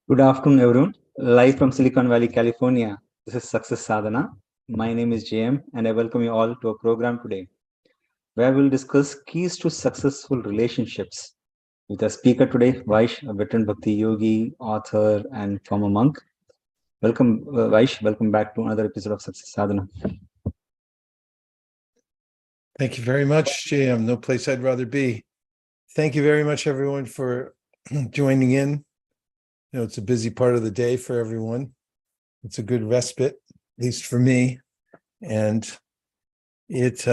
Good afternoon, everyone. Live from Silicon Valley, California. This is Success Sadhana. My name is JM, and I welcome you all to a program today where we'll discuss keys to successful relationships. With our speaker today, Vaish, a veteran Bhakti yogi, author, and former monk. Welcome, Vaish. Welcome back to another episode of Success Sadhana. Thank you very much, JM. No place I'd rather be. Thank you very much, everyone, for joining in. It's a busy part of the day for everyone. It's a good respite, at least for me. And it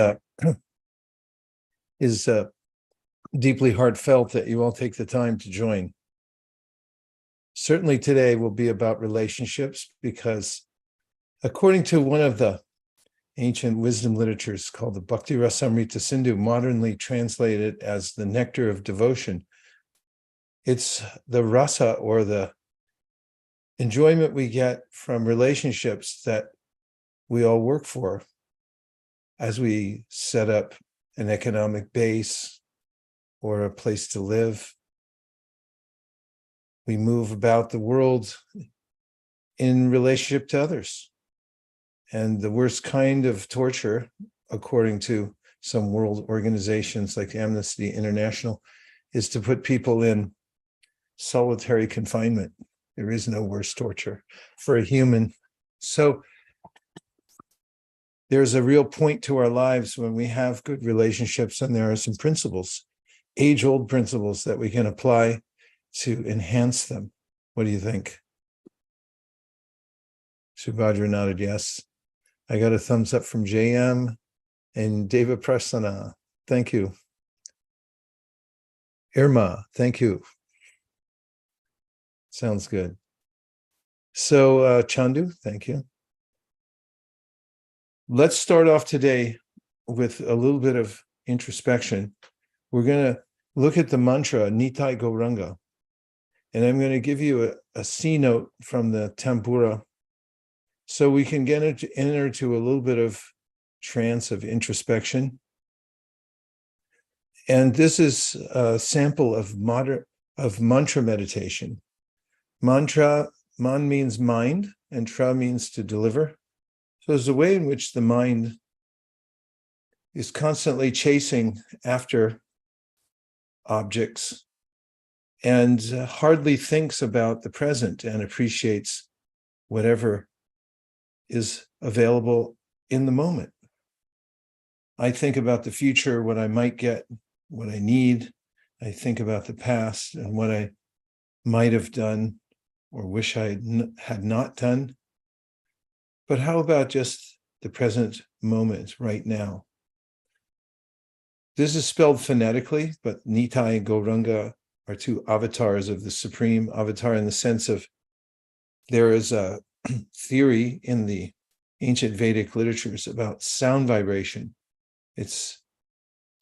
is deeply heartfelt that you all take the time to join. Certainly today will be about relationships because according to one of the ancient wisdom literatures called the Bhakti Rasamrita Sindhu, modernly translated as the nectar of devotion, it's the rasa or the enjoyment we get from relationships that we all work for as we set up an economic base or a place to live. We move about the world in relationship to others. And the worst kind of torture, according to some world organizations like Amnesty International, is to put people in solitary confinement. There is no worse torture for a human. So there's a real point to our lives when we have good relationships, and there are some principles, age-old principles that we can apply to enhance them. What do you think? Subhadra nodded yes. I got a thumbs up from JM and Deva Prasanna. Thank you. Irma, thank you. Sounds good. So Chandu, thank you. Let's start off today with a little bit of introspection. We're going to look at the mantra Nitai Gauranga. And I'm going to give you a C note from the Tempura so we can enter to a little bit of trance of introspection. And this is a sample of mantra meditation. Mantra, man means mind, and tra means to deliver. So there's a way in which the mind is constantly chasing after objects and hardly thinks about the present and appreciates whatever is available in the moment. I think about the future, what I might get, what I need. I think about the past and what I might have done or wish I had not done. But how about just the present moment right now? This is spelled phonetically, but Nitai and Gauranga are two avatars of the Supreme Avatar in the sense of there is a theory in the ancient Vedic literatures about sound vibration. It's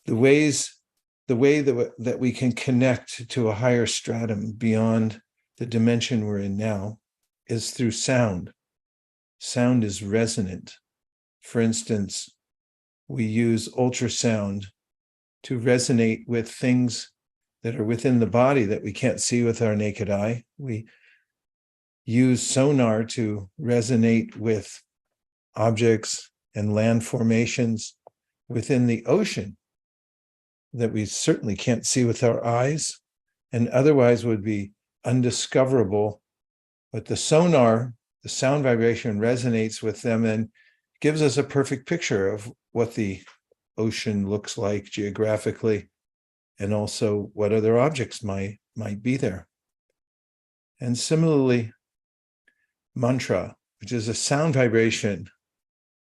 the way that we can connect to a higher stratum beyond the dimension we're in now is through sound. Sound is resonant. For instance, we use ultrasound to resonate with things that are within the body that we can't see with our naked eye. We use sonar to resonate with objects and land formations within the ocean that we certainly can't see with our eyes and otherwise would be undiscoverable. But the sonar, the sound vibration resonates with them and gives us a perfect picture of what the ocean looks like geographically and also what other objects might be there. And similarly, mantra, which is a sound vibration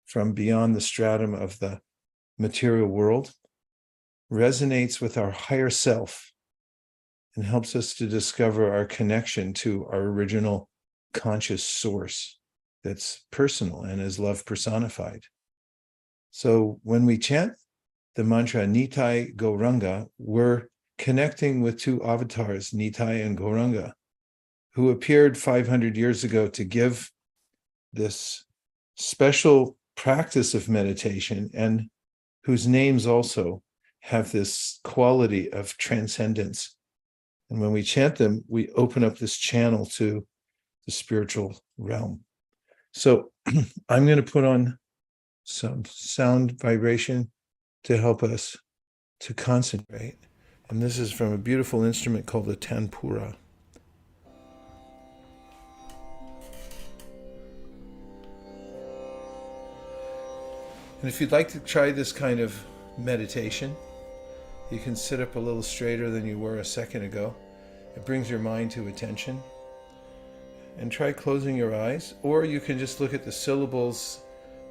from beyond the stratum of the material world, resonates with our higher self and helps us to discover our connection to our original conscious source that's personal and is love personified. So when we chant the mantra Nitai Gauranga, we're connecting with two avatars, Nitai and Gauranga, who appeared 500 years ago to give this special practice of meditation and whose names also have this quality of transcendence. And when we chant them, we open up this channel to the spiritual realm. So I'm going to put on some sound vibration to help us to concentrate. And this is from a beautiful instrument called the tanpura. And if you'd like to try this kind of meditation, you can sit up a little straighter than you were a second ago. It brings your mind to attention. And try closing your eyes, or you can just look at the syllables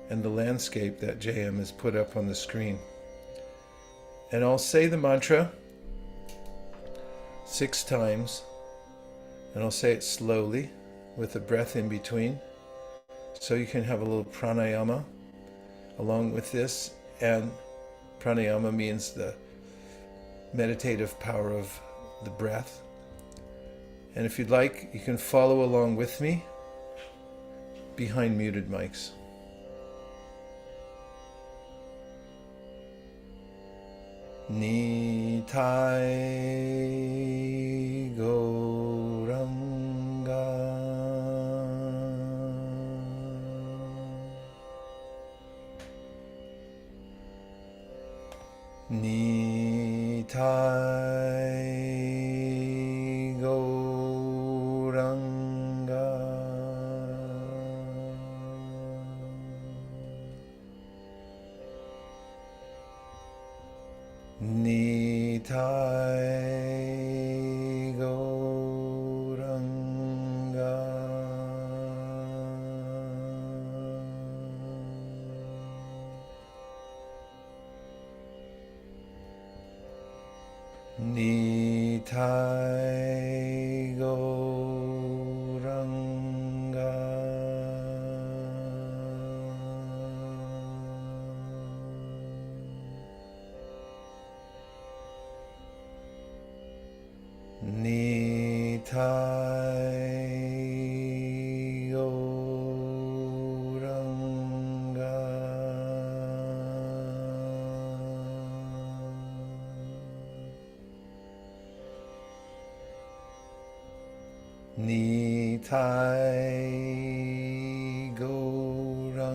and the landscape that JM has put up on the screen. And I'll say the mantra 6 times, and I'll say it slowly with a breath in between, so you can have a little pranayama along with this. And pranayama means the meditative power of the breath. And if you'd like, you can follow along with me behind muted mics. Nitai Gauranga Nitai Gauranga Nitai Gauranga Nitai Gauranga Nitai Gauranga Nitai Gauranga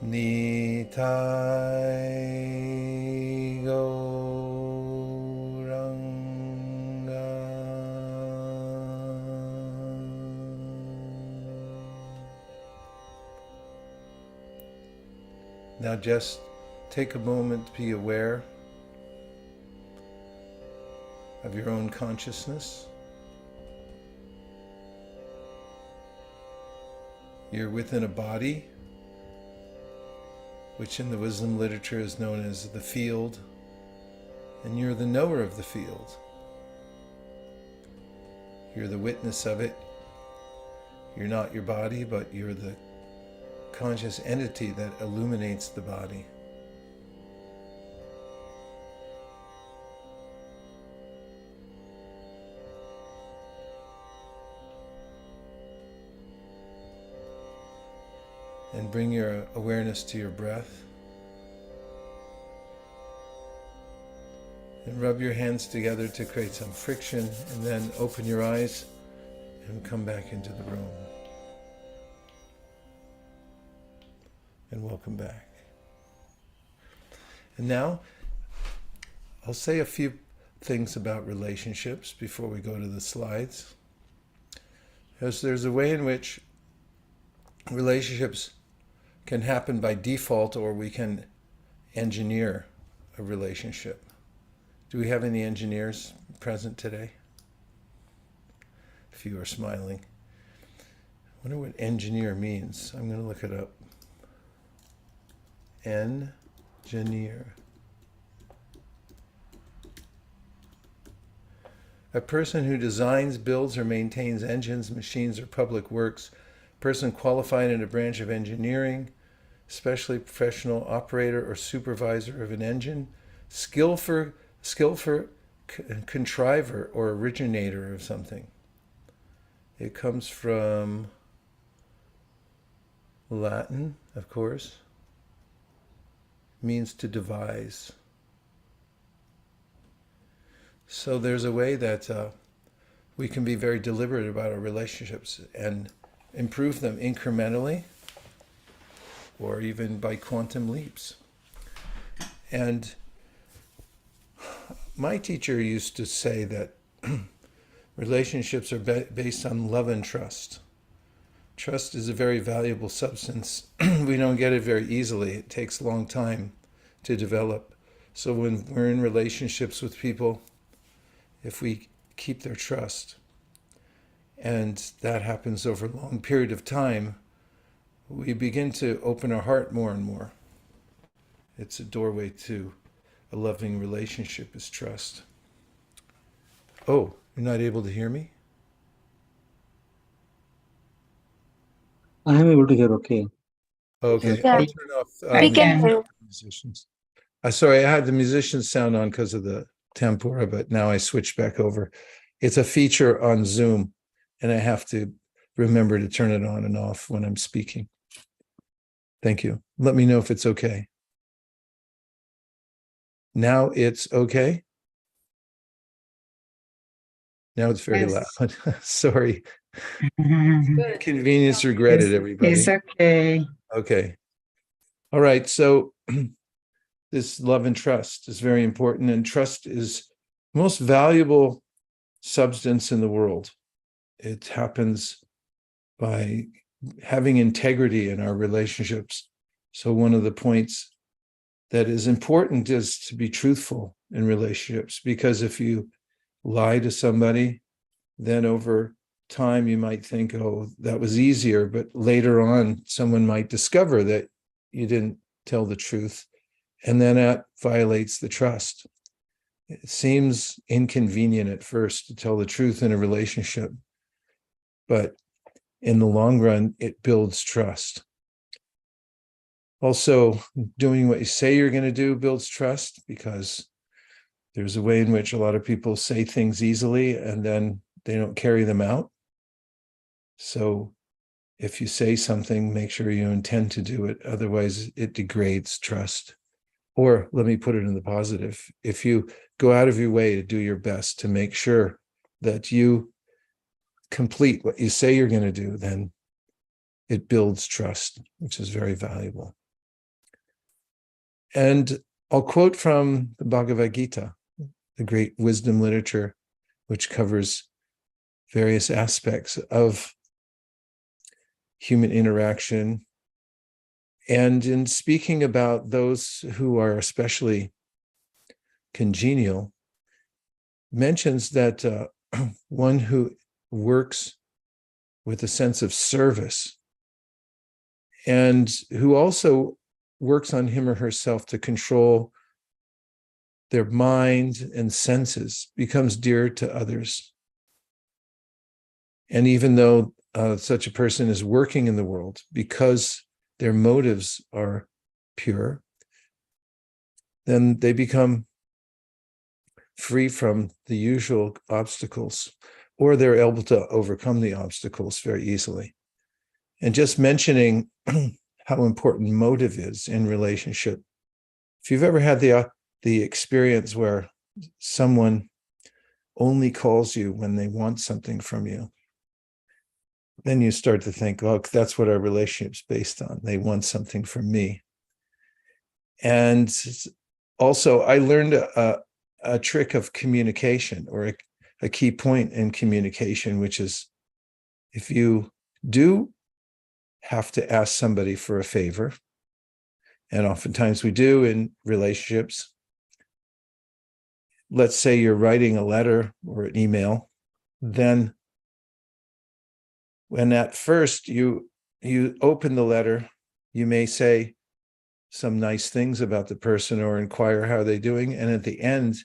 Nitai Gauranga Now just take a moment to be aware of your own consciousness. You're within a body, which in the wisdom literature is known as the field, and you're the knower of the field. You're the witness of it. You're not your body, but you're the conscious entity that illuminates the body. And bring your awareness to your breath. And rub your hands together to create some friction, and then open your eyes and come back into the room. And welcome back. And now, I'll say a few things about relationships before we go to the slides. Because there's a way in which relationships can happen by default, or we can engineer a relationship. Do we have any engineers present today? A few are smiling. I wonder what engineer means. I'm going to look it up. Engineer. A person who designs, builds, or maintains engines, machines, or public works. A person qualified in a branch of engineering, especially professional operator or supervisor of an engine. Skillful contriver or originator of something. It comes from Latin, of course, means to devise. So there's a way that we can be very deliberate about our relationships and improve them incrementally or even by quantum leaps. And my teacher used to say that relationships are based on love and trust. Trust is a very valuable substance. We don't get it very easily. It takes a long time to develop. So when we're in relationships with people, if we keep their trust, and that happens over a long period of time, we begin to open our heart more and more. It's a doorway to a loving relationship is trust. Oh, you're not able to hear me? I am able to hear okay. Okay, Yeah, I'll turn off we can hear. musicians. Sorry, I had the musicians sound on because of the tempura, but now I switched back over. It's a feature on Zoom, and I have to remember to turn it on and off when I'm speaking. Thank you. Let me know if it's okay. Now it's okay. Now it's very Yes. loud. Sorry. Inconvenience regretted, everybody. It's okay. Okay. All right. So this love and trust is very important, and trust is the most valuable substance in the world. It happens by having integrity in our relationships. So one of the points that is important is to be truthful in relationships, because if you lie to somebody, then over time you might think, oh, that was easier, but later on someone might discover that you didn't tell the truth, and then that violates the trust. It seems inconvenient at first to tell the truth in a relationship, but in the long run, it builds trust. Also, doing what you say you're going to do builds trust, because there's a way in which a lot of people say things easily and then they don't carry them out. So if you say something, make sure you intend to do it. Otherwise, it degrades trust. Or let me put it in the positive. If you go out of your way to do your best to make sure that you complete what you say you're going to do, then it builds trust, which is very valuable. And I'll quote from the Bhagavad Gita, the great wisdom literature, which covers various aspects of human interaction. And in speaking about those who are especially congenial, mentions that one who works with a sense of service and who also works on him or herself to control their mind and senses becomes dear to others. And even though such a person is working in the world, because their motives are pure, then they become free from the usual obstacles, or they're able to overcome the obstacles very easily. And just mentioning how important motive is in relationship. If you've ever had the experience where someone only calls you when they want something from you, then you start to think, oh, that's what our relationship's based on. They want something from me. And also, I learned a trick of communication, or a key point in communication, which is if you do have to ask somebody for a favor, and oftentimes we do in relationships. Let's say you're writing a letter or an email, then when at first you open the letter, you may say some nice things about the person or inquire how they're doing, and at the end,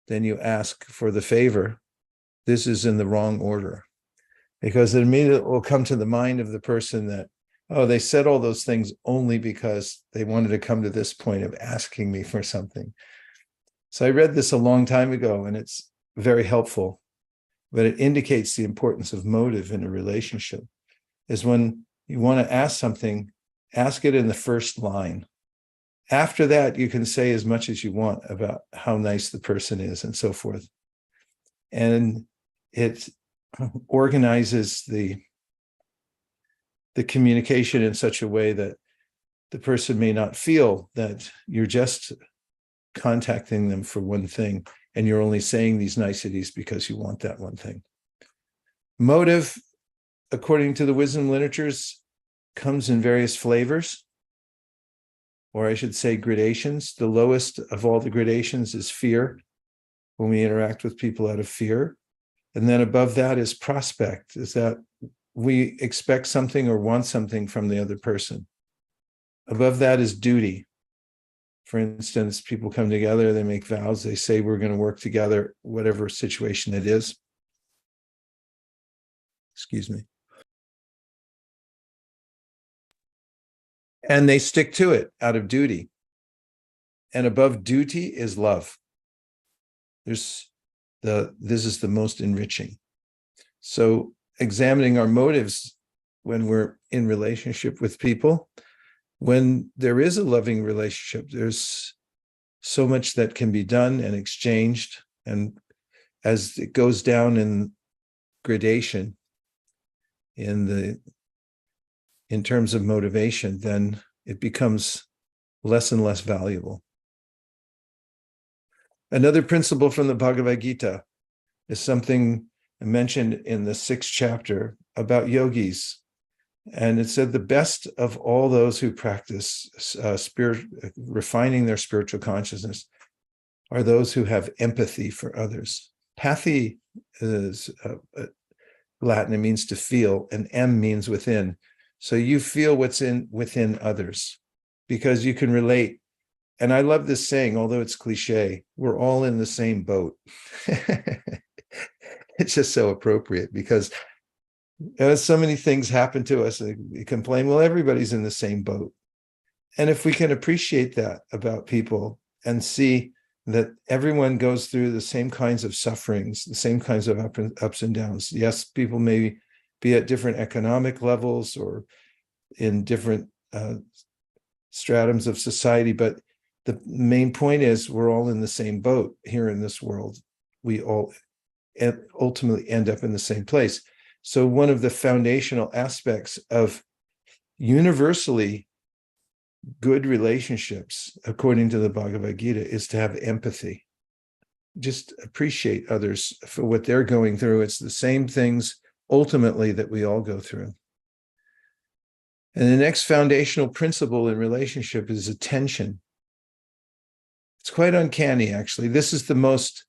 then you ask for the favor. This is in the wrong order, because it immediately will come to the mind of the person that, oh, they said all those things only because they wanted to come to this point of asking me for something. So I read this a long time ago, and it's very helpful, but it indicates the importance of motive in a relationship. Is when you want to ask something Ask it in the first line. After that, you can say as much as you want about how nice the person is and so forth. And it organizes the communication in such a way that the person may not feel that you're just contacting them for one thing and you're only saying these niceties because you want that one thing. Motive, according to the wisdom literatures, comes in various flavors, or I should say gradations. The lowest of all the gradations is fear, when we interact with people out of fear. And then above that is prospect, is that we expect something or want something from the other person. Above that is duty. For instance, people come together, they make vows, they say we're going to work together, whatever situation it is. Excuse me. And they stick to it out of duty. And above duty is love. This is the most enriching. So examining our motives when we're in relationship with people, when there is a loving relationship, there's so much that can be done and exchanged. And as it goes down in gradation, in terms of motivation, then it becomes less and less valuable. Another principle from the Bhagavad Gita is something mentioned in the 6th chapter about yogis. And it said the best of all those who practice refining their spiritual consciousness are those who have empathy for others. Pathy is Latin, it means to feel, and M means within. So you feel what's within others because you can relate. And I love this saying, although it's cliche, we're all in the same boat. It's just so appropriate because so many things happen to us and we complain, well, everybody's in the same boat. And if we can appreciate that about people and see that everyone goes through the same kinds of sufferings, the same kinds of ups and downs. Yes, people may be at different economic levels or in different stratums of society, but the main point is we're all in the same boat here in this world. We all ultimately end up in the same place. So one of the foundational aspects of universally good relationships, according to the Bhagavad Gita, is to have empathy. Just appreciate others for what they're going through. It's the same things ultimately that we all go through. And the next foundational principle in relationship is attention. It's quite uncanny, actually. This is the most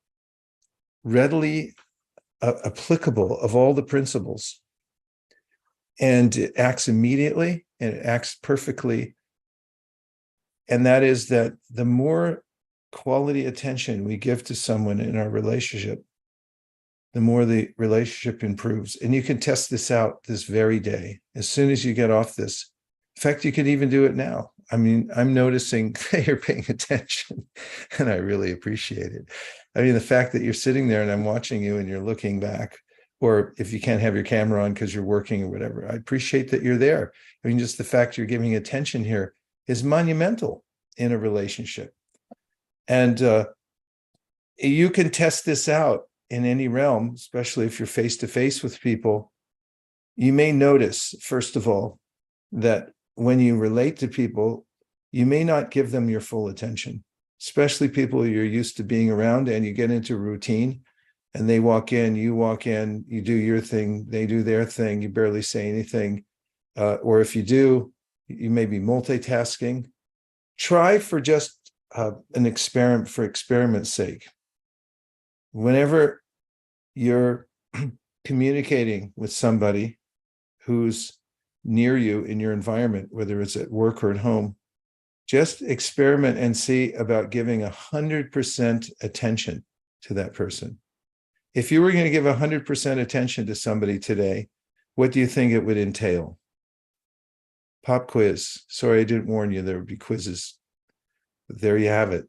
readily applicable of all the principles. And it acts immediately and it acts perfectly. And that is that the more quality attention we give to someone in our relationship, the more the relationship improves. And you can test this out this very day. As soon as you get off this, in fact, you can even do it now. I mean, I'm noticing that you're paying attention and I really appreciate it. I mean, the fact that you're sitting there and I'm watching you and you're looking back, or if you can't have your camera on because you're working or whatever, I appreciate that you're there. I mean, just the fact you're giving attention here is monumental in a relationship. And you can test this out in any realm, especially if you're face-to-face with people. You may notice, first of all, that when you relate to people, you may not give them your full attention, especially people you're used to being around, and you get into routine and they walk in, you do your thing, they do their thing, you barely say anything. Or if you do, you may be multitasking. Try for just an experiment for experiment's sake. Whenever you're communicating with somebody who's near you in your environment, whether it's at work or at home, just experiment and see about giving 100% attention to that person. If you were going to give 100% attention to somebody today, what do you think it would entail? Pop quiz. Sorry, I didn't warn you there would be quizzes. But there you have it.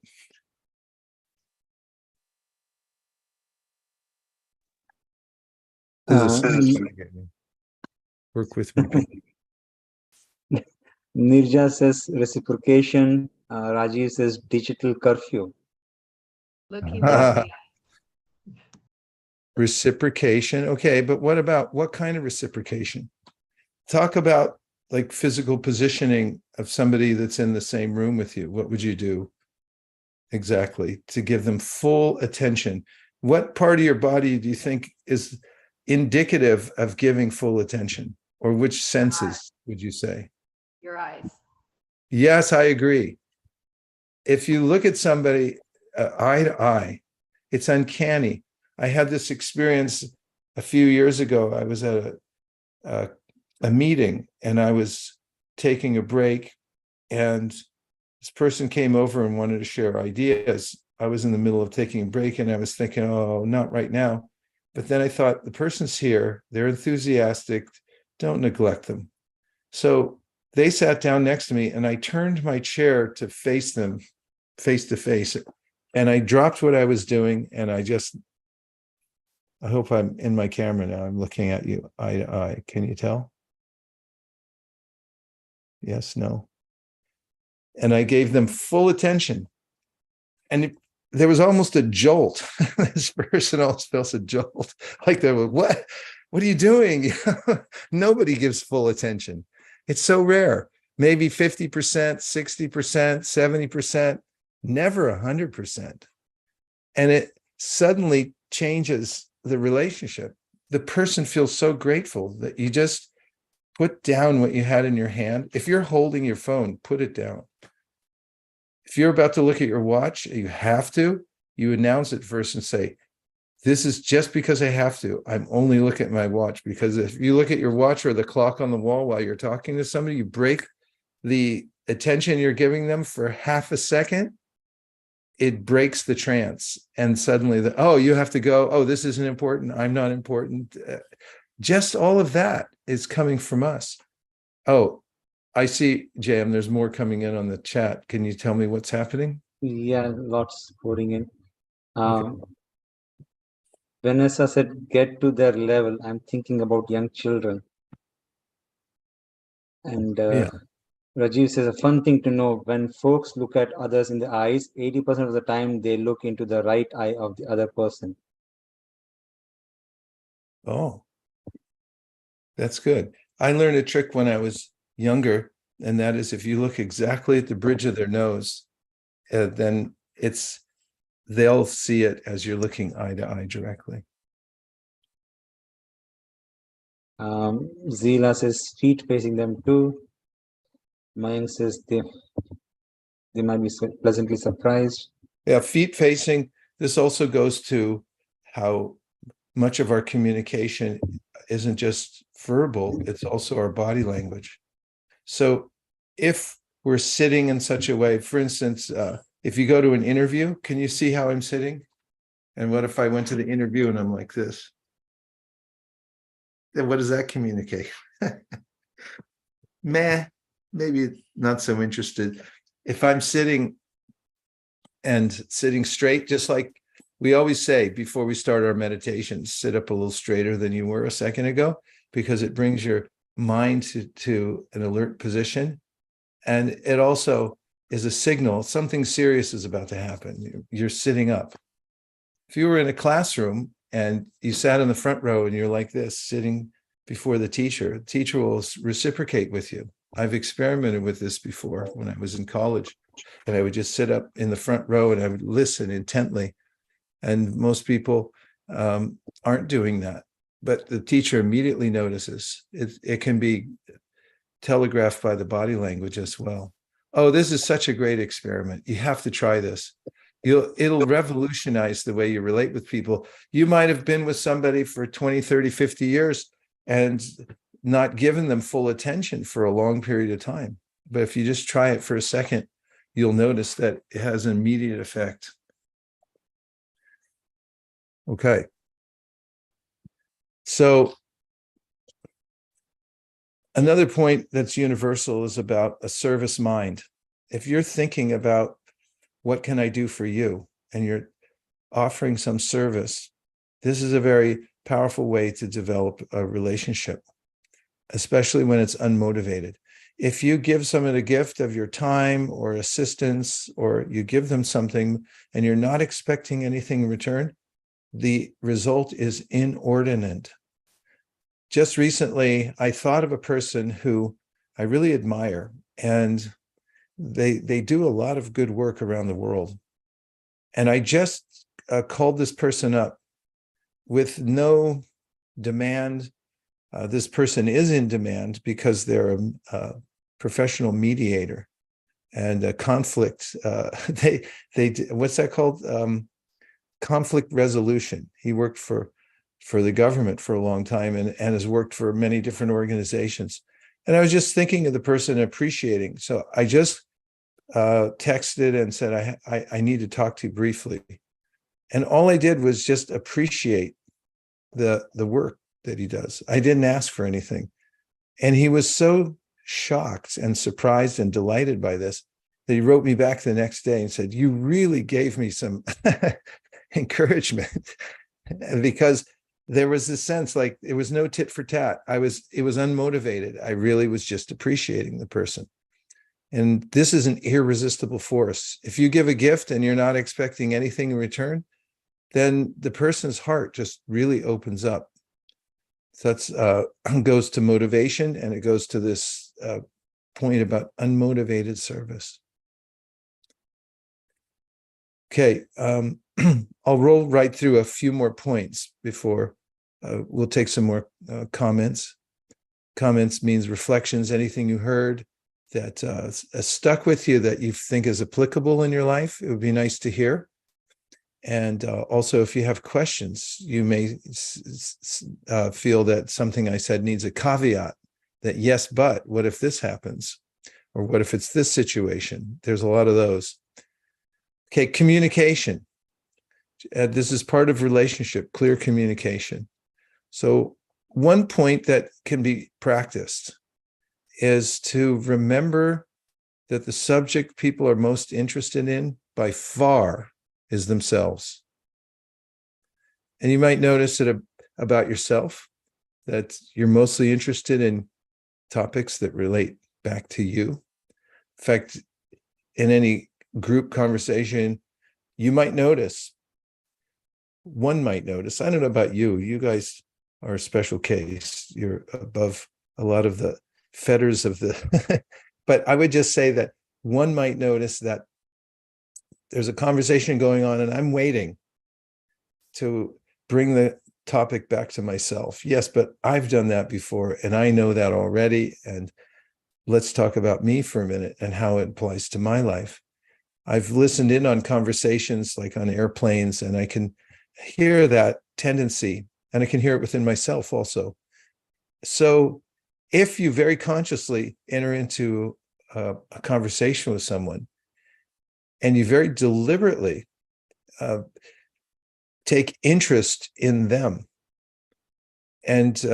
This is work with me. Nirja says reciprocation. Rajiv says digital curfew. Looking at Reciprocation. Okay, but what kind of reciprocation? Talk about like physical positioning of somebody that's in the same room with you. What would you do exactly to give them full attention? What part of your body do you think is indicative of giving full attention? Or which senses would you say? your eyes. Yes, I agree. If you look at somebody eye to eye, it's uncanny. I had this experience a few years ago. I was at a meeting and I was taking a break, and this person came over and wanted to share ideas. I was in the middle of taking a break and I was thinking, oh, not right now. But then I thought, the person's here, they're enthusiastic, don't neglect them. So they sat down next to me and I turned my chair to face them face to face. And I dropped what I was doing and I hope I'm in my camera now. I'm looking at you eye to eye. Can you tell? Yes, no. And I gave them full attention. And there was almost a jolt. This person almost felt a jolt. Like they were, what? What are you doing? Nobody gives full attention. It's so rare. Maybe 50%, 60%, 70%, never 100%. And it suddenly changes the relationship. The person feels so grateful that you just put down what you had in your hand. If you're holding your phone, put it down. If you're about to look at your watch, you have to, you announce it first and say, this is just because I have to. I'm only looking at my watch. Because if you look at your watch or the clock on the wall while you're talking to somebody, you break the attention you're giving them for half a second, it breaks the trance. And suddenly, oh, you have to go. Oh, this isn't important. I'm not important. Just all of that is coming from us. Oh, I see, Jam, there's more coming in on the chat. Can you tell me what's happening? Yeah, lots pouring in. Vanessa said, get to their level. I'm thinking about young children. And Rajiv says, a fun thing to know, when folks look at others in the eyes, 80% of the time they look into the right eye of the other person. Oh, that's good. I learned a trick when I was younger, and that is if you look exactly at the bridge of their nose, then they'll see it as you're looking eye to eye directly. Zila says, feet facing them too. Mayank says they might be pleasantly surprised. Yeah, feet facing. This also goes to how much of our communication isn't just verbal, it's also our body language. So if we're sitting in such a way, for instance, if you go to an interview, can you see how I'm sitting? And what if I went to the interview and I'm like this? Then what does that communicate? Meh, maybe not so interested. If I'm sitting straight, just like we always say before we start our meditations, sit up a little straighter than you were a second ago, because it brings your mind to an alert position. And it also is a signal something serious is about to happen. You're sitting up. If you were in a classroom and you sat in the front row and you're like this, sitting before the teacher will reciprocate with you. I've experimented with this before when I was in college, and I would just sit up in the front row and I would listen intently. And most people aren't doing that, but the teacher immediately notices. It can be telegraphed by the body language as well. Oh, this is such a great experiment. You have to try this. It'll revolutionize the way you relate with people. You might have been with somebody for 20, 30, 50 years and not given them full attention for a long period of time. But if you just try it for a second, you'll notice that it has an immediate effect. Okay. So another point that's universal is about a service mind. If you're thinking about what can I do for you, and you're offering some service, this is a very powerful way to develop a relationship, especially when it's unmotivated. if you give someone a gift of your time or assistance, or you give them something and you're not expecting anything in return, the result is inordinate. Just recently, I thought of a person who I really admire, and they do a lot of good work around the world. And I just called this person up with no demand. This person is in demand because they're a professional mediator and a conflict. They what's that called? Conflict resolution. He worked for the government for a long time and has worked for many different organizations. And I was just thinking of the person and appreciating. So I just texted and said, I need to talk to you briefly. And all I did was just appreciate the work that he does. I didn't ask for anything. And he was so shocked and surprised and delighted by this that he wrote me back the next day and said, you really gave me some encouragement, because there was this sense like it was no tit for tat. It was unmotivated. I really was just appreciating the person. And this is an irresistible force. If you give a gift and you're not expecting anything in return, then the person's heart just really opens up. So that's goes to motivation, and it goes to this point about unmotivated service. Okay, I'll roll right through a few more points before we'll take some more comments. Comments means reflections, anything you heard that stuck with you that you think is applicable in your life. It would be nice to hear. And also, if you have questions, you may feel that something I said needs a caveat, that yes, but what if this happens? Or what if it's this situation? There's a lot of those. Okay, communication. This is part of relationship, clear communication. So one point that can be practiced is to remember that the subject people are most interested in by far is themselves. And you might notice it about yourself, that you're mostly interested in topics that relate back to you. In fact, in any group conversation, one might notice, I don't know about you guys are a special case. You're above a lot of the fetters of the, but I would just say that one might notice that there's a conversation going on and I'm waiting to bring the topic back to myself. Yes, but I've done that before and I know that already. And let's talk about me for a minute and how it applies to my life. I've listened in on conversations like on airplanes, and I can hear that tendency, and I can hear it within myself also. So if you very consciously enter into a conversation with someone and you very deliberately take interest in them and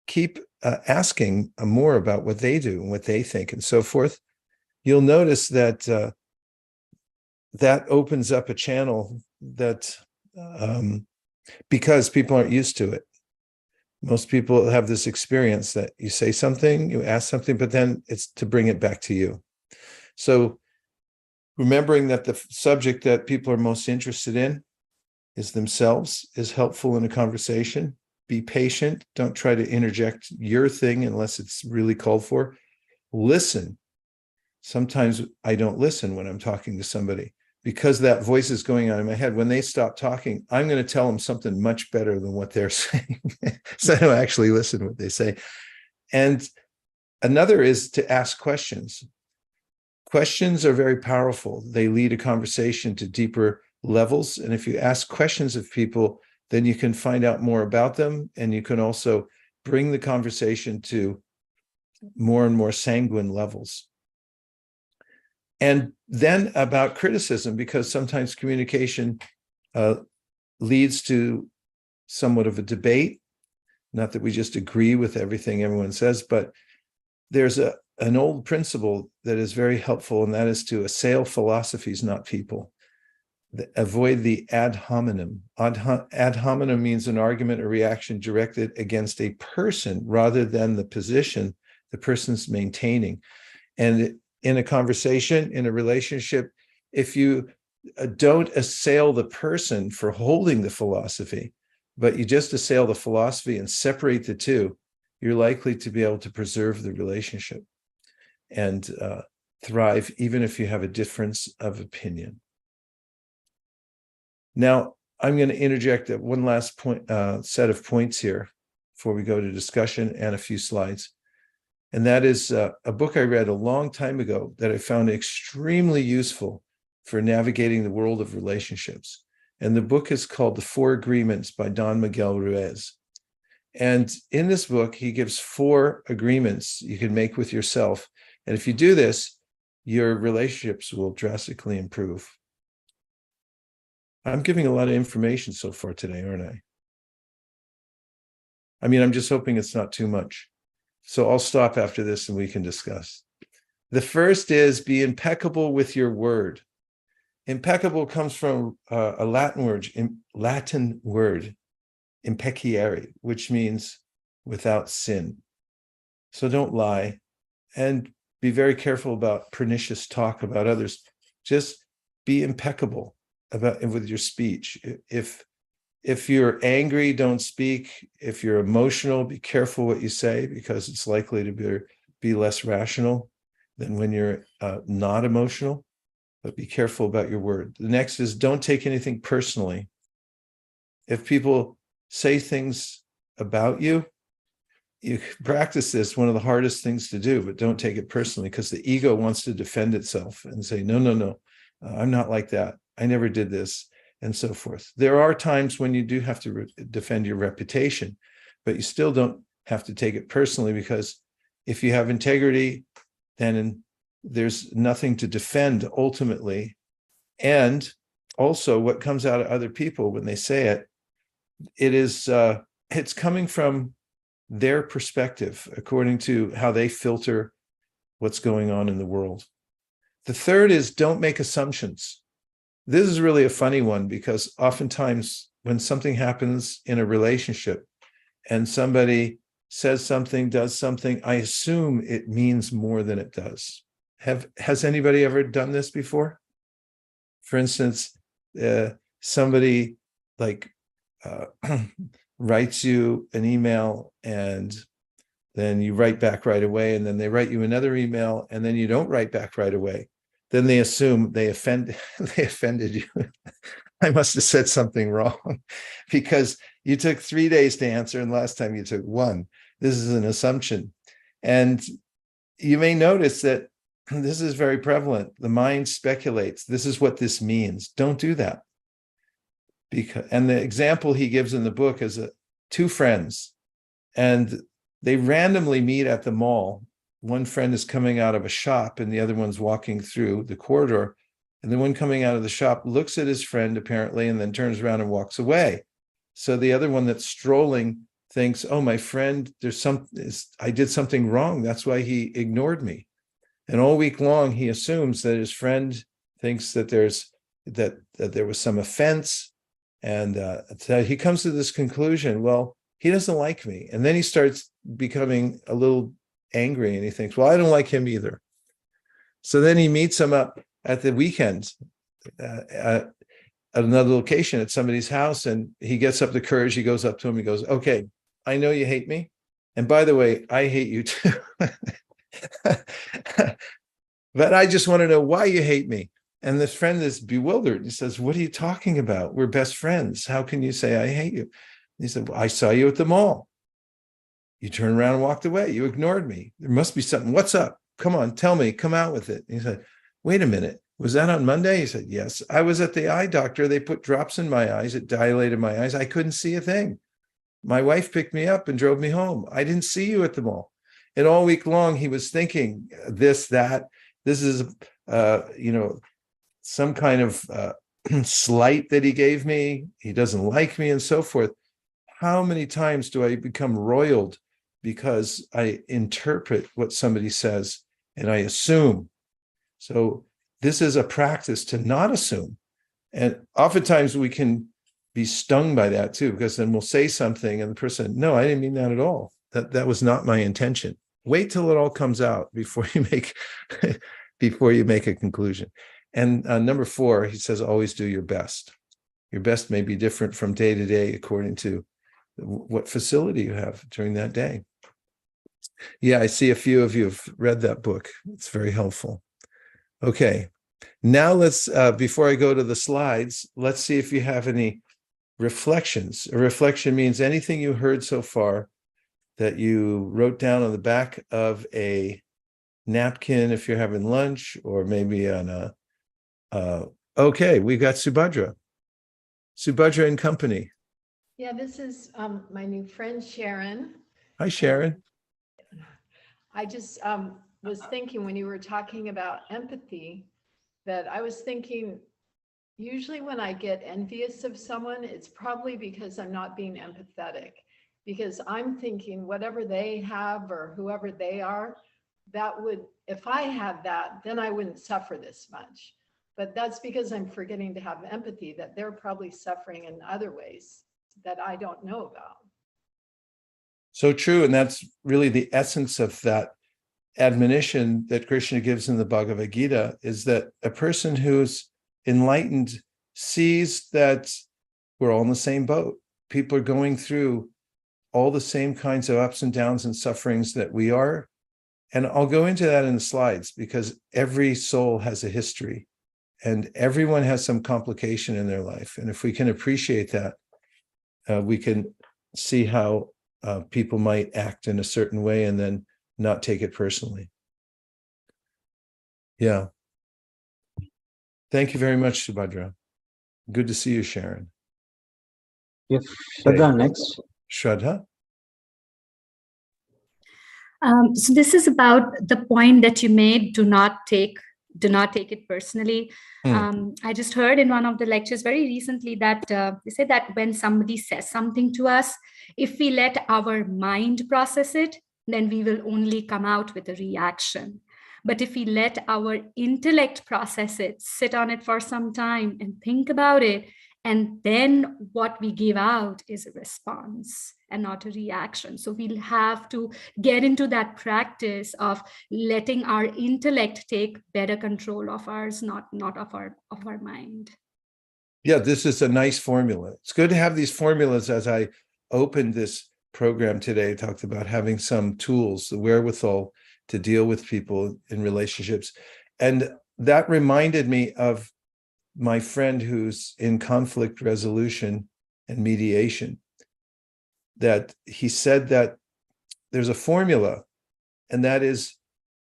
keep asking more about what they do and what they think and so forth, you'll notice that that opens up a channel that because people aren't used to it. Most people have this experience that you say something, you ask something, but then it's to bring it back to you. So remembering that the subject that people are most interested in is themselves is helpful in a conversation. Be patient. Don't try to interject your thing unless it's really called for. Listen. Sometimes I don't listen when I'm talking to somebody because that voice is going on in my head. When they stop talking, I'm going to tell them something much better than what they're saying. So I don't actually listen to what they say. And another is to ask questions. Questions are very powerful. They lead a conversation to deeper levels. And if you ask questions of people, then you can find out more about them. And you can also bring the conversation to more and more sanguine levels. And then about criticism, because sometimes communication leads to somewhat of a debate. Not that we just agree with everything everyone says, but there's an old principle that is very helpful, and that is to assail philosophies, not people. Avoid the ad hominem. Ad hominem means an argument or reaction directed against a person rather than the position the person's maintaining. And in a conversation, in a relationship, if you don't assail the person for holding the philosophy, but you just assail the philosophy and separate the two, you're likely to be able to preserve the relationship and thrive, even if you have a difference of opinion. Now, I'm going to interject one last point, set of points here before we go to discussion and a few slides. And that is a book I read a long time ago that I found extremely useful for navigating the world of relationships. And the book is called The Four Agreements by Don Miguel Ruiz. And in this book, he gives 4 agreements you can make with yourself. And if you do this, your relationships will drastically improve. I'm giving a lot of information so far today, aren't I? I mean, I'm just hoping it's not too much. So I'll stop after this and we can discuss. The first is be impeccable with your word. Impeccable comes from a Latin word, impecciare, which means without sin. So don't lie and be very careful about pernicious talk about others. Just be impeccable with your speech. If you're angry, don't speak. If you're emotional, be careful what you say, because it's likely to be less rational than when you're not emotional. But be careful about your word. The next is don't take anything personally. If people say things about you, you practice this, one of the hardest things to do, but don't take it personally, because the ego wants to defend itself and say, no, I'm not like that. I never did this, and so forth. There are times when you do have to defend your reputation, but you still don't have to take it personally, because if you have integrity, then there's nothing to defend ultimately. And also what comes out of other people when they say it, it's coming from their perspective, according to how they filter what's going on in the world. The third is don't make assumptions. This is really a funny one, because oftentimes when something happens in a relationship and somebody says something, does something, I assume it means more than it does. Has anybody ever done this before? For instance, somebody writes you an email and then you write back right away, and then they write you another email and then you don't write back right away. Then they assume they offended you. I must have said something wrong because you took 3 days to answer and last time you took 1. This is an assumption. And you may notice that this is very prevalent. The mind speculates. This is what this means. Don't do that. And the example he gives in the book is 2 friends, and they randomly meet at the mall. One friend is coming out of a shop and the other one's walking through the corridor. And the one coming out of the shop looks at his friend apparently and then turns around and walks away. So the other one that's strolling thinks, oh, my friend, I did something wrong. That's why he ignored me. And all week long, he assumes that his friend thinks that there was some offense. And so he comes to this conclusion, well, he doesn't like me. And then he starts becoming a little angry and he thinks, well, I don't like him either. So then he meets him up at the weekend at another location at somebody's house, and he gets up the courage. He goes up to him. He goes, okay, I know you hate me. And by the way, I hate you too. But I just want to know why you hate me. And this friend is bewildered. He says, what are you talking about? We're best friends. How can you say I hate you? He said, well, I saw you at the mall. You turned around and walked away. You ignored me. There must be something. What's up? Come on, tell me. Come out with it. And he said, wait a minute. Was that on Monday? He said, yes. I was at the eye doctor. They put drops in my eyes. It dilated my eyes. I couldn't see a thing. My wife picked me up and drove me home. I didn't see you at the mall. And all week long, he was thinking this, that. This is, some kind of slight that he gave me. He doesn't like me and so forth. How many times do I become roiled because I interpret what somebody says and I assume? So this is a practice to not assume. And oftentimes we can be stung by that too, because then we'll say something and the person, no, I didn't mean that at all. That was not my intention. Wait till it all comes out before you make before you make a conclusion. And number 4, he says, always do your best. Your best may be different from day to day according to what facility you have during that day. Yeah, I see a few of you have read that book. It's very helpful. Okay, now let's, before I go to the slides, let's see if you have any reflections. A reflection means anything you heard so far that you wrote down on the back of a napkin if you're having lunch, or maybe on a, okay, we've got Subhadra and company. Yeah, this is my new friend Sharon. Hi, Sharon. I just was thinking when you were talking about empathy, that I was thinking usually when I get envious of someone, it's probably because I'm not being empathetic, because I'm thinking whatever they have or whoever they are, that would, if I had that, then I wouldn't suffer this much. But that's because I'm forgetting to have empathy, that they're probably suffering in other ways that I don't know about. So true. And that's really the essence of that admonition that Krishna gives in the Bhagavad Gita, is that a person who's enlightened sees that we're all in the same boat. People are going through all the same kinds of ups and downs and sufferings that we are. And I'll go into that in the slides, because every soul has a history and everyone has some complication in their life. And if we can appreciate that, we can see how people might act in a certain way and then not take it personally. Yeah. Thank you very much, Subhadra. Good to see you, Sharon. Yes, Shraddha next. Shraddha? So this is about the point that you made, do not take it personally. I just heard in one of the lectures very recently that they said that when somebody says something to us, if we let our mind process it, then we will only come out with a reaction. But if we let our intellect process it, sit on it for some time and think about it, and then what we give out is a response and not a reaction. So we'll have to get into that practice of letting our intellect take better control of ours, not of our mind. Yeah, this is a nice formula. It's good to have these formulas. As I opened this program today, I talked about having some tools, the wherewithal to deal with people in relationships. And that reminded me of my friend who's in conflict resolution and mediation, that he said that there's a formula, and that is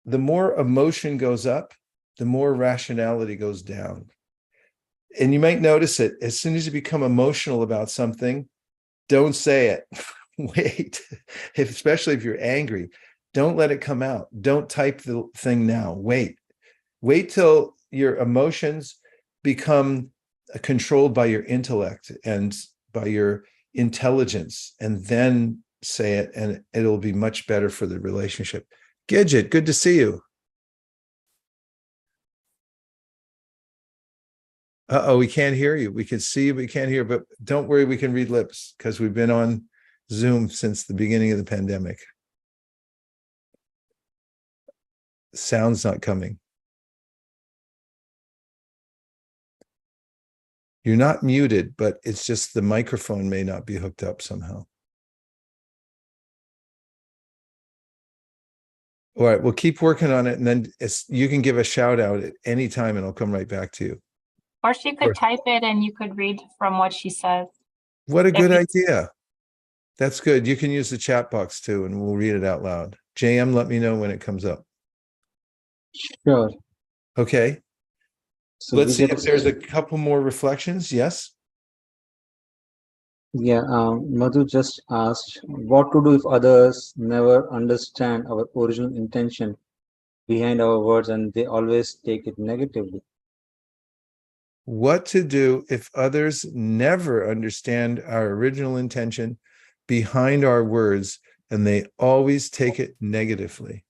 the more emotion goes up, the more rationality goes down. And you might notice it, as soon as you become emotional about something, don't say it. Wait, especially if you're angry, don't let it come out. Don't type the thing now. Wait till your emotions become controlled by your intellect and by your intelligence, and then say it, and it'll be much better for the relationship. Gidget, good to see you. Uh-oh, we can't hear you. We can see you, but we can't hear. But don't worry, we can read lips, because we've been on Zoom since the beginning of the pandemic. Sound's not coming. You're not muted, but it's just the microphone may not be hooked up somehow. All right, we'll keep working on it, and then you can give a shout out at any time and I'll come right back to you. Or she could type it and you could read from what she says. What a good idea. That's good. You can use the chat box too, and we'll read it out loud. JM, let me know when it comes up. Sure. Okay. So Let's see if there's a couple more reflections. Yes. Yeah, Madhu just asked what to do if others never understand our original intention behind our words and they always take it negatively. What to do if others never understand our original intention behind our words and they always take it negatively?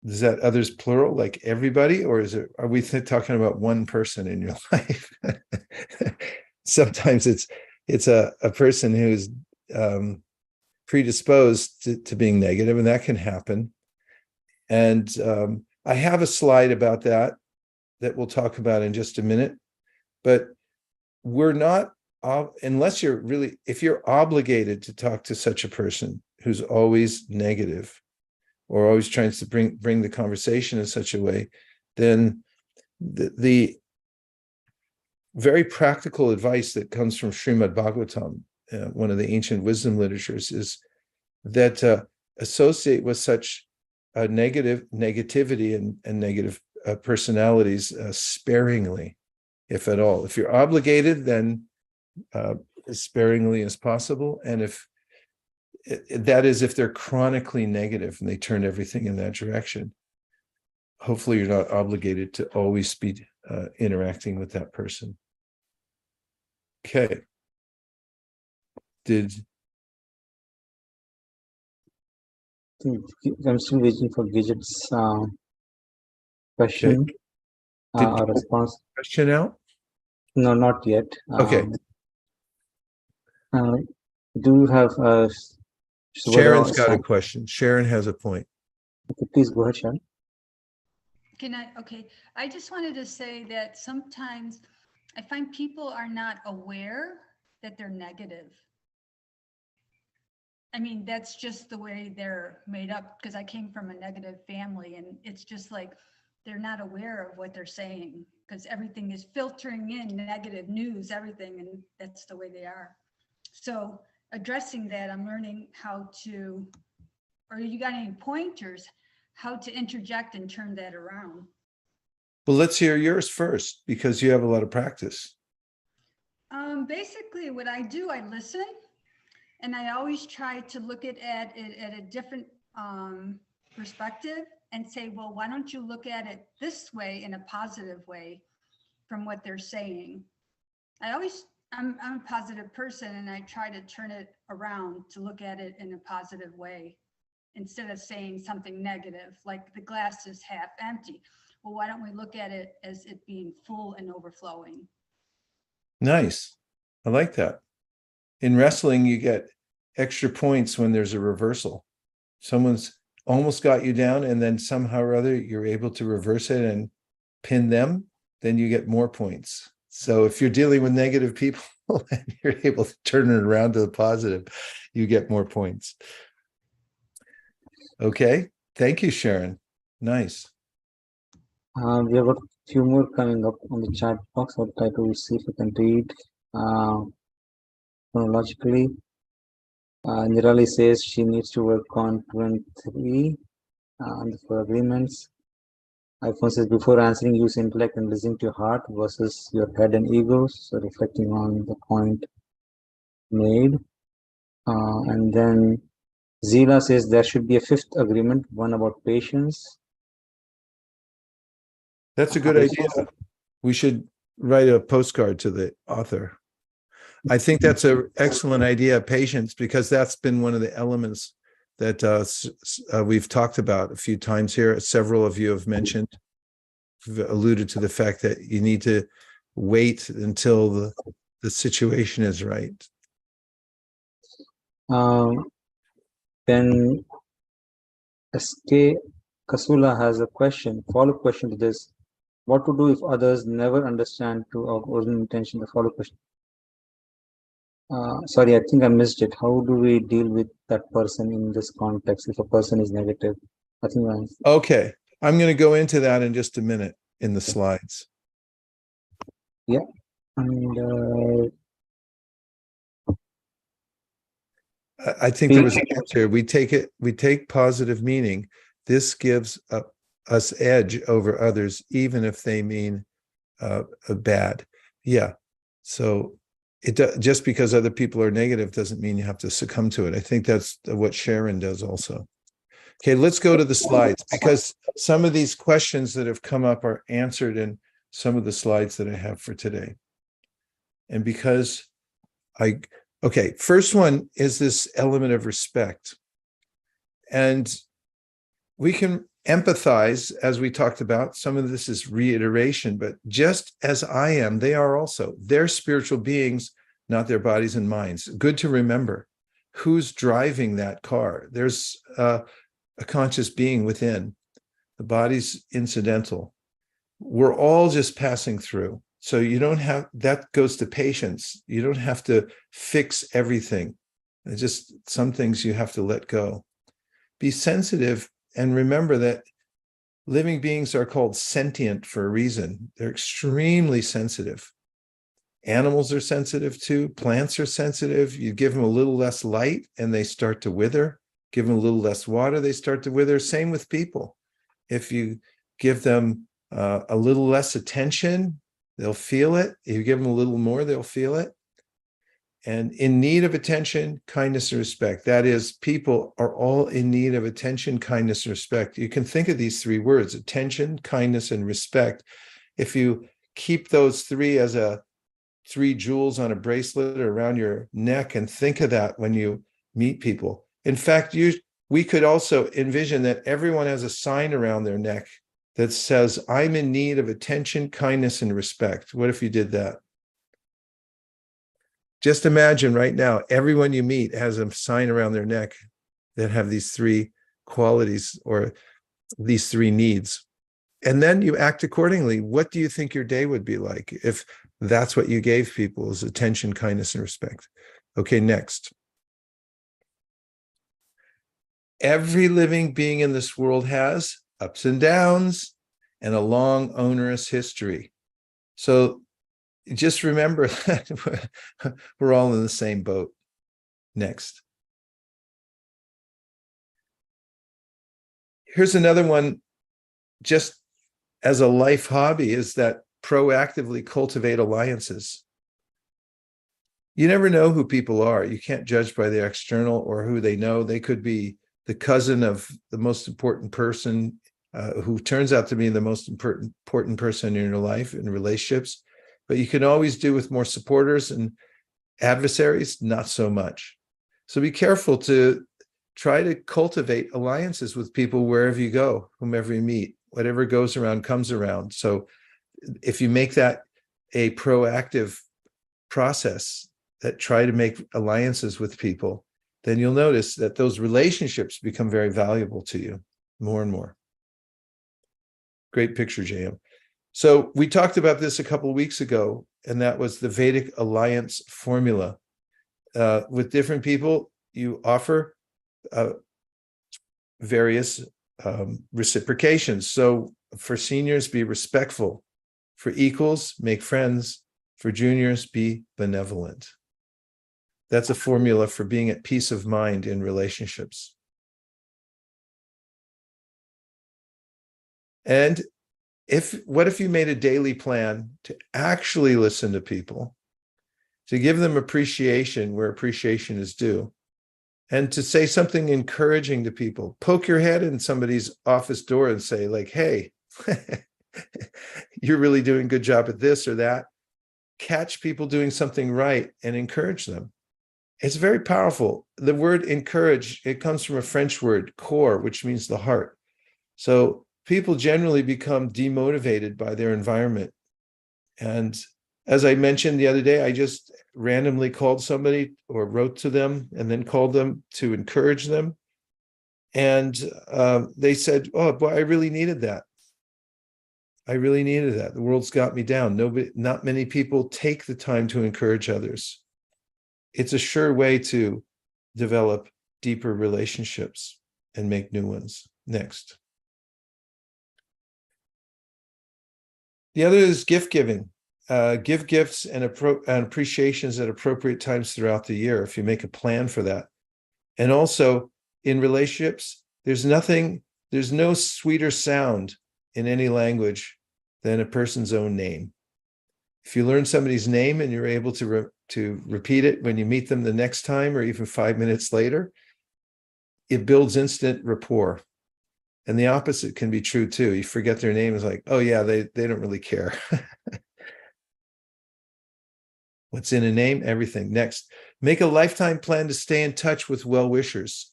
Is that others plural, like everybody, or are we talking about one person in your life? Sometimes it's a person who's predisposed to being negative, and that can happen. And I have a slide about that we'll talk about in just a minute. But we're not, unless you're really, if you're obligated to talk to such a person who's always negative or always trying to bring the conversation in such a way, then the very practical advice that comes from Srimad Bhagavatam, one of the ancient wisdom literatures, is that associate with such negativity and negative personalities sparingly, if at all. If you're obligated, then as sparingly as possible. And if that is, if they're chronically negative and they turn everything in that direction, hopefully you're not obligated to always be interacting with that person. Okay. I'm still waiting for Gidget's question or response. Question out? No, not yet. Okay. Do you have Sharon's got a question. Sharon has a point. Okay, please go ahead, Sharon. Okay. I just wanted to say that sometimes I find people are not aware that they're negative. I mean, that's just the way they're made up, because I came from a negative family, and it's just like they're not aware of what they're saying because everything is filtering in negative news, everything, and that's the way they are. So addressing that, I'm learning how to, or you got any pointers, how to interject and turn that around? Well, let's hear yours first, because you have a lot of practice. Basically, what I do, I listen, and I always try to look at it at a different perspective and say, well, why don't you look at it this way, in a positive way, from what they're saying? I'm a positive person, and I try to turn it around to look at it in a positive way instead of saying something negative, like the glass is half empty. Well, why don't we look at it as it being full and overflowing? Nice. I like that. In wrestling, you get extra points when there's a reversal. Someone's almost got you down, and then somehow or other you're able to reverse it and pin them, then you get more points. So if you're dealing with negative people and you're able to turn it around to the positive, you get more points. Okay. Thank you, Sharon. Nice. We have got a few more coming up on the chat box. I'll try to see if I can read chronologically. Nirali says she needs to work on 23 and the 4 agreements. iPhone says, before answering, use intellect and listening to your heart versus your head and egos. So reflecting on the point made. And then Zila says there should be a 5th agreement, one about patience. That's a good idea. We should write a postcard to the author. I think that's an excellent idea, patience, because that's been one of the elements that we've talked about a few times here. Several of you have mentioned, alluded to the fact that you need to wait until the situation is right. Then SK Kasula has a question, follow-up question to this. What to do if others never understand to our original intention? The follow-up question. Sorry, I think I missed it. How do we deal with that person in this context if a person is negative? I think okay, I'm going to go into that in just a minute in the slides. Yeah, and I think there was an answer. We take positive meaning. This gives us edge over others, even if they mean bad. Yeah. So just because other people are negative doesn't mean you have to succumb to it. I think that's what Sharon does also. Okay, let's go to the slides, because some of these questions that have come up are answered in some of the slides that I have for today. And because okay, first one is this element of respect. And we can empathize, as we talked about. Some of this is reiteration, but just as I am, they are also. They're spiritual beings, not their bodies and minds. Good to remember. who's driving that car. There's a conscious being within. The body's incidental. We're all just passing through. So you don't have, that goes to patience. You don't have to fix everything. It's just some things you have to let go. Be sensitive and remember that living beings are called sentient for a reason. They're extremely sensitive. Animals are sensitive too. Plants are sensitive. You give them a little less light and they start to wither. Give them a little less water, they start to wither. Same with people. If you give them a little less attention, they'll feel it. If you give them a little more, they'll feel it. And in need of attention, kindness, and respect. That is, people are all in need of attention, kindness, and respect. You can think of these three words, attention, kindness, and respect. If you keep those three as three jewels on a bracelet or around your neck and think of that when you meet people. In fact, we could also envision that everyone has a sign around their neck that says, I'm in need of attention, kindness, and respect. What if you did that? Just imagine right now, everyone you meet has a sign around their neck that have these three qualities or these three needs. And then you act accordingly. What do you think your day would be like if that's what you gave people, is attention, kindness, and respect? Okay, next. Every living being in this world has ups and downs and a long, onerous history. So just remember that we're all in the same boat. Next. Here's another one, just as a life hobby, is that proactively cultivate alliances. You never know who people are. You can't judge by their external or who they know. They could be the cousin of the most important person who turns out to be the most important person in your life, in relationships. But you can always do with more supporters, and adversaries, not so much. So be careful to try to cultivate alliances with people wherever you go, whomever you meet. Whatever goes around comes around. So if you make that a proactive process, that try to make alliances with people, then you'll notice that those relationships become very valuable to you more and more. Great picture, JM. So we talked about this a couple of weeks ago, and that was the Vedic alliance formula. With different people, you offer various reciprocations. So for seniors, be respectful. For equals, make friends. For juniors, be benevolent. That's a formula for being at peace of mind in relationships. And what if you made a daily plan to actually listen to people, to give them appreciation where appreciation is due, and to say something encouraging to people? Poke your head in somebody's office door and say, like, hey, you're really doing a good job at this or that. Catch people doing something right and encourage them. It's very powerful. The word encourage, it comes from a French word, cor, which means the heart. So people generally become demotivated by their environment. And as I mentioned the other day, I just randomly called somebody or wrote to them and then called them to encourage them. And they said, oh, boy, I really needed that. I really needed that. The world's got me down. Not many people take the time to encourage others. It's a sure way to develop deeper relationships and make new ones. Next. The other is gift giving. Give gifts and appreciations at appropriate times throughout the year, if you make a plan for that. And also in relationships, there's no sweeter sound in any language than a person's own name. If you learn somebody's name and you're able to repeat it when you meet them the next time or even 5 minutes later, it builds instant rapport. And the opposite can be true too. You forget their name, it's like, oh yeah, they don't really care. What's in a name? Everything. Next, make a lifetime plan to stay in touch with well-wishers.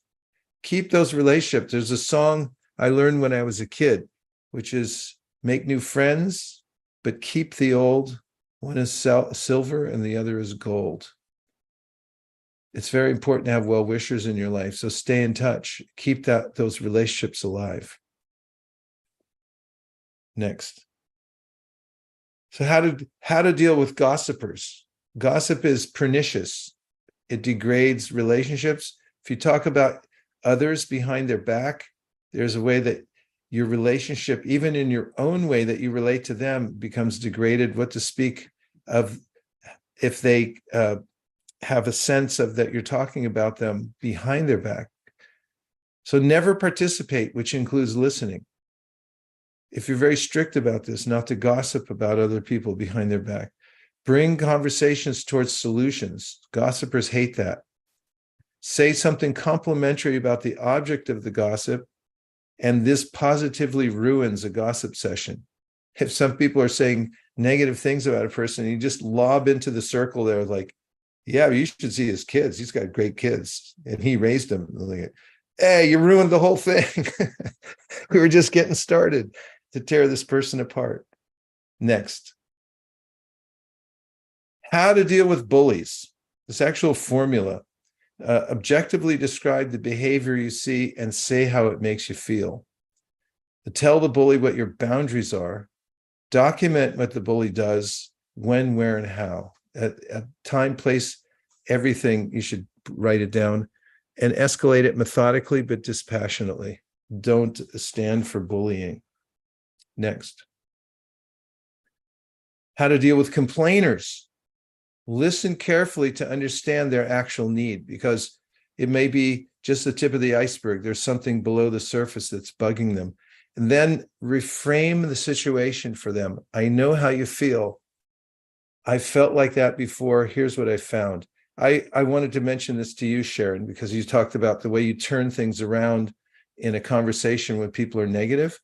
Keep those relationships. There's a song I learned when I was a kid, which is make new friends, but keep the old. One is silver and the other is gold. It's very important to have well-wishers in your life. So stay in touch. Keep those relationships alive. Next. So how to deal with gossipers? Gossip is pernicious. It degrades relationships. If you talk about others behind their back, there's a way that your relationship, even in your own way that you relate to them, becomes degraded. What to speak of if they have a sense of that you're talking about them behind their back. So never participate, which includes listening. If you're very strict about this, not to gossip about other people behind their back. Bring conversations towards solutions. Gossipers hate that. Say something complimentary about the object of the gossip, and this positively ruins a gossip session. If some people are saying negative things about a person, you just lob into the circle there like, yeah, you should see his kids. He's got great kids, and he raised them. Like, hey, you ruined the whole thing. We were just getting started to tear this person apart. Next. How to deal with bullies. This actual formula. Objectively describe the behavior you see and say how it makes you feel. Tell the bully what your boundaries are. Document what the bully does, when, where, and how. At time, place, everything, you should write it down and escalate it methodically but dispassionately. Don't stand for bullying. Next. How to deal with complainers. Listen carefully to understand their actual need, because it may be just the tip of the iceberg. There's something below the surface that's bugging them. And then reframe the situation for them. I know how you feel. I felt like that before. Here's what I found. I wanted to mention this to you, Sharon, because you talked about the way you turn things around in a conversation when people are negative.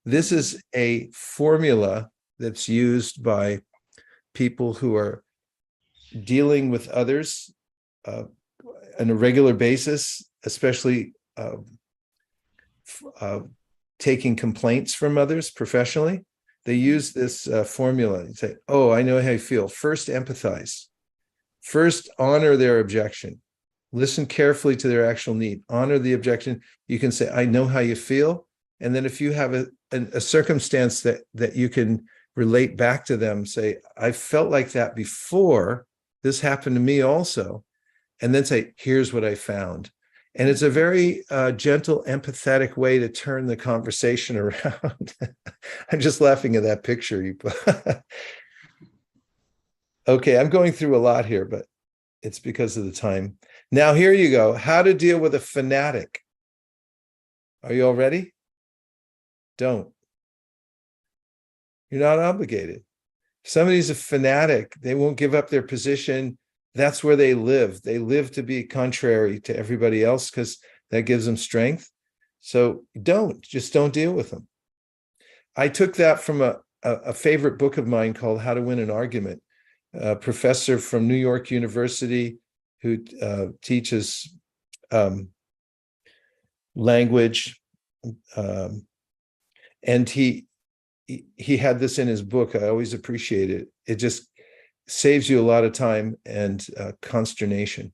This is a formula that's used by people who are dealing with others on a regular basis, especially taking complaints from others professionally. They use this formula and say, oh, I know how you feel. First, empathize. First, honor their objection. Listen carefully to their actual need. Honor the objection. You can say, I know how you feel. And then if you have a circumstance that you can relate back to them, say, I felt like that before. This happened to me also. And then say, here's what I found. And it's a very gentle, empathetic way to turn the conversation around. I'm just laughing at that picture. Okay, I'm going through a lot here, but it's because of the time. Now, here you go. How to deal with a fanatic. Are you all ready? Don't. You're not obligated. If somebody's a fanatic, they won't give up their position. That's where they live. They live to be contrary to everybody else because that gives them strength. So just don't deal with them. I took that from a favorite book of mine called How to Win an Argument. A professor from New York University who teaches language. And he had this in his book. I always appreciate it. It just saves you a lot of time and consternation.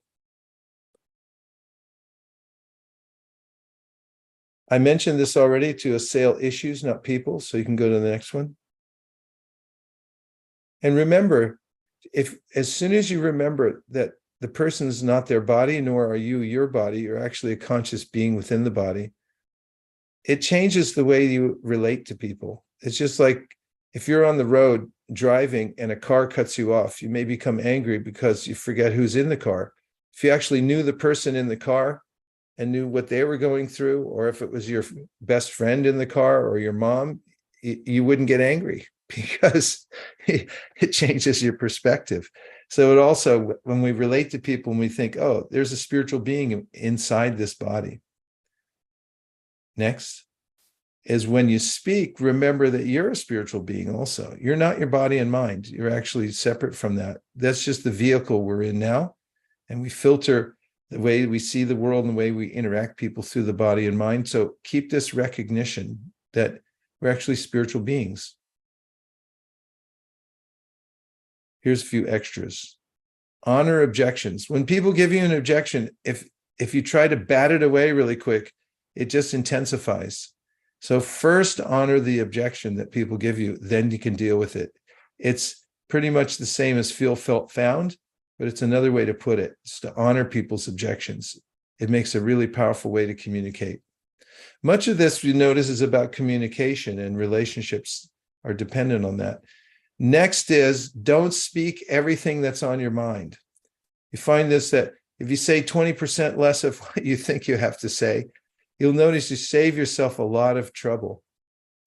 I mentioned this already, to assail issues, not people. So you can go to the next one. And remember, if as soon as you remember that the person is not their body, nor are you your body, you're actually a conscious being within the body, it changes the way you relate to people. It's just like if you're on the road driving and a car cuts you off, you may become angry because you forget who's in the car. If you actually knew the person in the car and knew what they were going through, or if it was your best friend in the car or your mom, you wouldn't get angry because it changes your perspective. So it also, when we relate to people and we think, oh, there's a spiritual being inside this body. Next is when you speak, remember that you're a spiritual being also. You're not your body and mind. You're actually separate from that. That's just the vehicle we're in now. And we filter the way we see the world and the way we interact people through the body and mind. So keep this recognition that we're actually spiritual beings. Here's a few extras. honor objections. When people give you an objection, if you try to bat it away really quick, it just intensifies. So first honor the objection that people give you, then you can deal with it. It's pretty much the same as feel, felt, found, but it's another way to put it. It's to honor people's objections. It makes a really powerful way to communicate. Much of this, you notice, is about communication, and relationships are dependent on that. Next is, don't speak everything that's on your mind. You find this, that if you say 20% less of what you think you have to say, you'll notice you save yourself a lot of trouble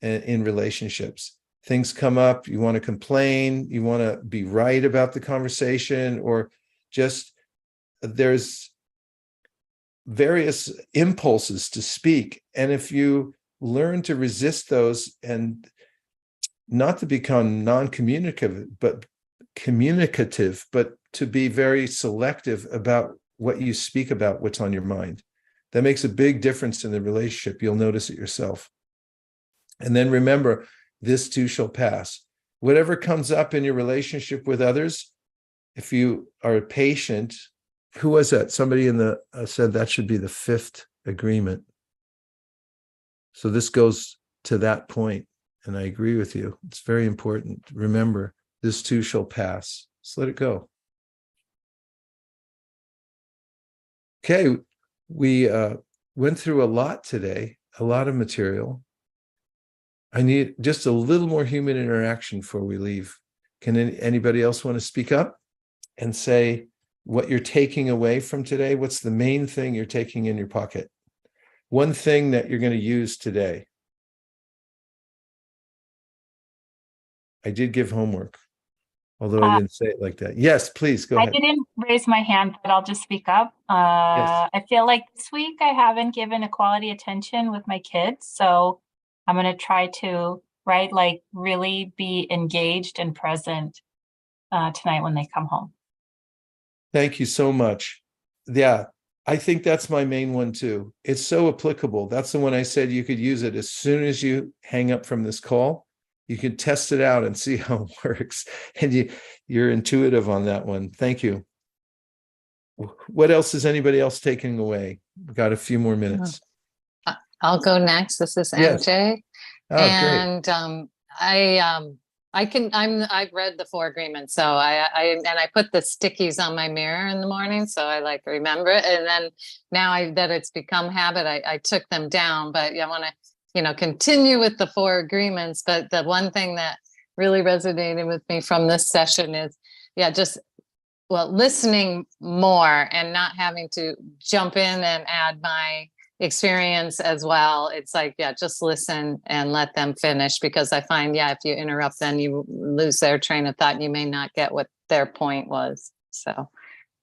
in relationships. Things come up, you want to complain, you want to be right about the conversation, or just there's various impulses to speak. And if you learn to resist those and not to become non-communicative, but communicative, but to be very selective about what you speak about, what's on your mind, that makes a big difference in the relationship. You'll notice it yourself. And then remember, this too shall pass. Whatever comes up in your relationship with others, if you are patient, who was that? Somebody in the said that should be the fifth agreement. So this goes to that point, and I agree with you. It's very important. Remember, this too shall pass. Just let it go. Okay, we went through a lot today, a lot of material. I need just a little more human interaction before we leave. Can anybody else want to speak up and say what you're taking away from today? What's the main thing you're taking in your pocket? One thing that you're going to use today. I did give homework, although I didn't say it like that. Yes, please go ahead. I didn't raise my hand, but I'll just speak up. Yes. I feel like this week I haven't given equality attention with my kids. So I'm going to try to, right, like really be engaged and present tonight when they come home. Thank you so much. Yeah, I think that's my main one too. It's so applicable. That's the one I said you could use it as soon as you hang up from this call. You can test it out and see how it works. And you're intuitive on that one. Thank you. What else is anybody else taking away? We've got a few more minutes. I'll go next. This is Yes. MJ. Oh, And I've read the 4 agreements. So I put the stickies on my mirror in the morning. So I like remember it. And then now that it's become habit, I took them down, but I want to, continue with the 4 agreements. But the one thing that really resonated with me from this session is, listening more and not having to jump in and add my experience as well. It's like, just listen and let them finish, because I find, if you interrupt, then you lose their train of thought and you may not get what their point was. So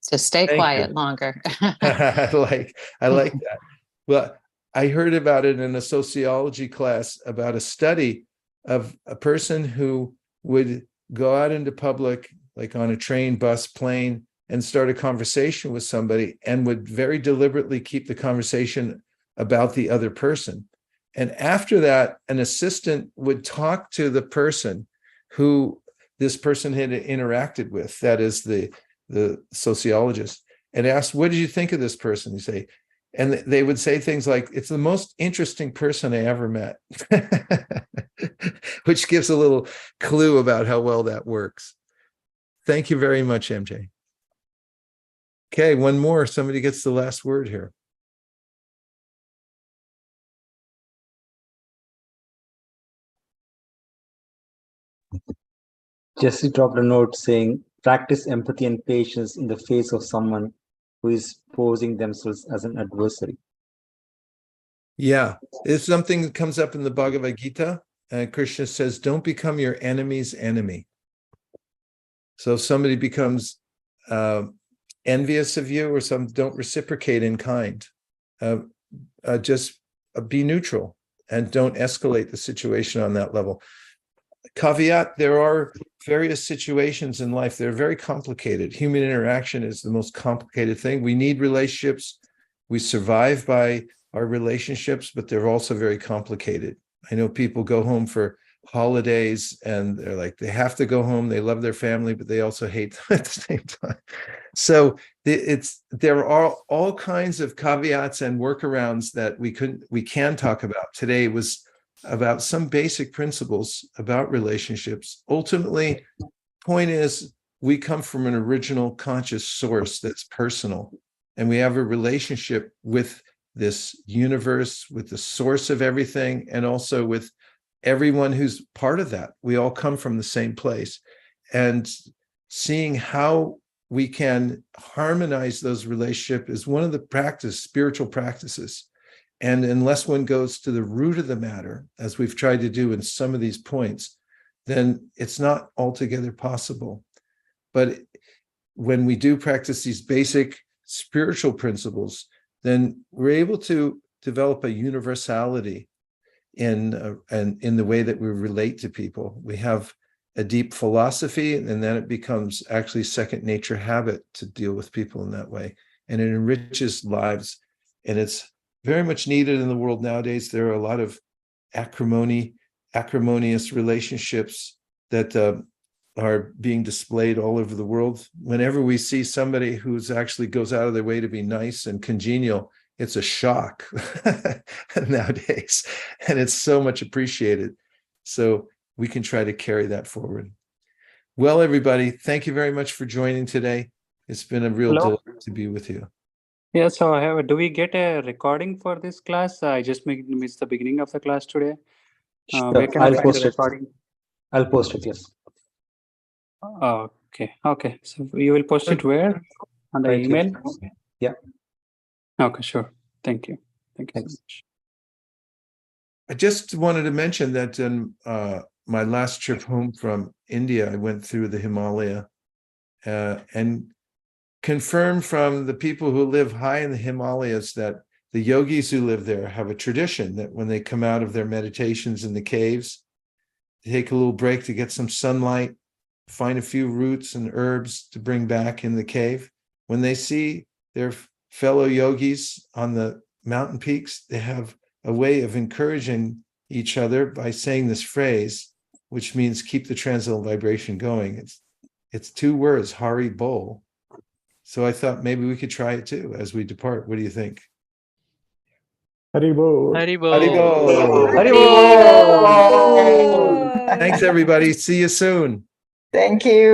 just stay quiet longer. I like that. Well, I heard about it in a sociology class about a study of a person who would go out into public, like on a train, bus, plane, and start a conversation with somebody, and would very deliberately keep the conversation about the other person. And after that, an assistant would talk to the person who this person had interacted with, that is the sociologist, and ask, what did you think of this person? You say, and they would say things like, it's the most interesting person I ever met, which gives a little clue about how well that works. Thank you very much, MJ. Okay, one more. Somebody gets the last word here. Jesse dropped a note saying, practice empathy and patience in the face of someone who is posing themselves as an adversary. Yeah, it's something that comes up in the Bhagavad Gita. Krishna says, don't become your enemy's enemy. So if somebody becomes envious of you, or some don't reciprocate in kind, just be neutral and don't escalate the situation on that level. Caveat, there are various situations in life that are very complicated. Human interaction is the most complicated thing. We need relationships. We survive by our relationships, but they're also very complicated. I know people go home for holidays, and they're like, they have to go home. They love their family, but they also hate them at the same time. So there are all kinds of caveats and workarounds that we can talk about. Today was about some basic principles about relationships. Ultimately, point is, we come from an original conscious source that's personal, and we have a relationship with this universe, with the source of everything, and also with everyone who's part of that. We all come from the same place. And seeing how we can harmonize those relationships is one of the spiritual practices. And unless one goes to the root of the matter, as we've tried to do in some of these points, then it's not altogether possible. But when we do practice these basic spiritual principles, then we're able to develop a universality in the way that we relate to people. We have a deep philosophy, and then it becomes actually second nature habit to deal with people in that way. And it enriches lives. And it's very much needed in the world nowadays. There are a lot of acrimonious relationships that are being displayed all over the world. Whenever we see somebody who's actually goes out of their way to be nice and congenial, it's a shock nowadays, and it's so much appreciated. So we can try to carry that forward. Well, everybody, thank you very much for joining today. It's been a real delight to be with you. Yeah, so do we get a recording for this class? I just missed the beginning of the class today. Where can I I'll find post the it. recording? I'll post it, yes. Okay. So you will post it where? On the Right here. email? Yeah. Okay, sure. Thank you. Thank you so Thanks. much. I just wanted to mention that in my last trip home from India, I went through the Himalaya and confirmed from the people who live high in the Himalayas that the yogis who live there have a tradition that when they come out of their meditations in the caves, they take a little break to get some sunlight, find a few roots and herbs to bring back in the cave. When they see their fellow yogis on the mountain peaks, they have a way of encouraging each other by saying this phrase, which means keep the transcendental vibration going. It's 2 words, Hari Bol. So I thought maybe we could try it too as we depart. What do you think? Haribo. Haribo. Haribo. Thanks, everybody. See you soon. Thank you.